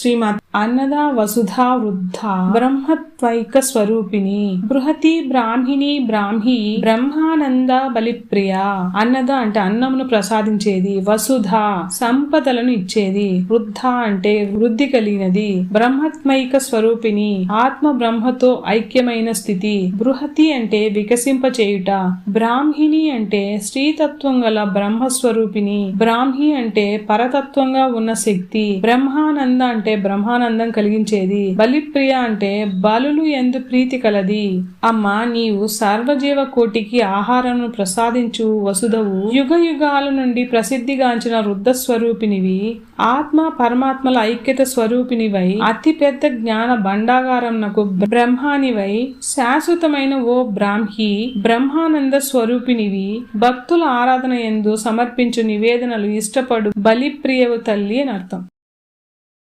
శ్రీమత్ అన్నదా వసుధా వృద్ధ బ్రహ్మత్వైక స్వరూపిణి బృహతి బ్రాహ్మిణి బ్రాహ్మి బ్రహ్మానంద బలిప్రియ. అన్నద అంటే అన్నమును ప్రసాదించేది, వసుధ సంపదలను ఇచ్చేది, వృద్ధ అంటే వృద్ధి కలిగినది, బ్రహ్మత్మైక స్వరూపిణి ఆత్మ బ్రహ్మతో ఐక్యమైన స్థితి, బృహతి అంటే వికసింపచేయుట, బ్రాహ్మిణి అంటే స్త్రీతత్వం గల బ్రహ్మస్వరూపిణి, బ్రాహ్మి అంటే పరతత్వంగా ఉన్న శక్తి, బ్రహ్మానంద అంటే బ్రహ్మానందం కలిగించేది, బలిప్రియ అంటే బలులు ఎందు ప్రీతి కలది. అమ్మా, నీవు సర్వజీవ కోటికి ఆహారమును ప్రసాదించు వసుధవు, యుగ యుగాల నుండి ప్రసిద్ధిగాంచిన వృద్ధ స్వరూపినివి, ఆత్మ పరమాత్మల ఐక్యత స్వరూపినివై, అతి పెద్ద జ్ఞాన భండాగారంనకు బ్రహ్మానివై, శాశ్వతమైన ఓ బ్రాహ్మి బ్రహ్మానంద స్వరూపినివి, భక్తుల ఆరాధన యందు సమర్పించు నివేదనలు ఇష్టపడు బలిప్రియవు తల్లి అని అర్థం.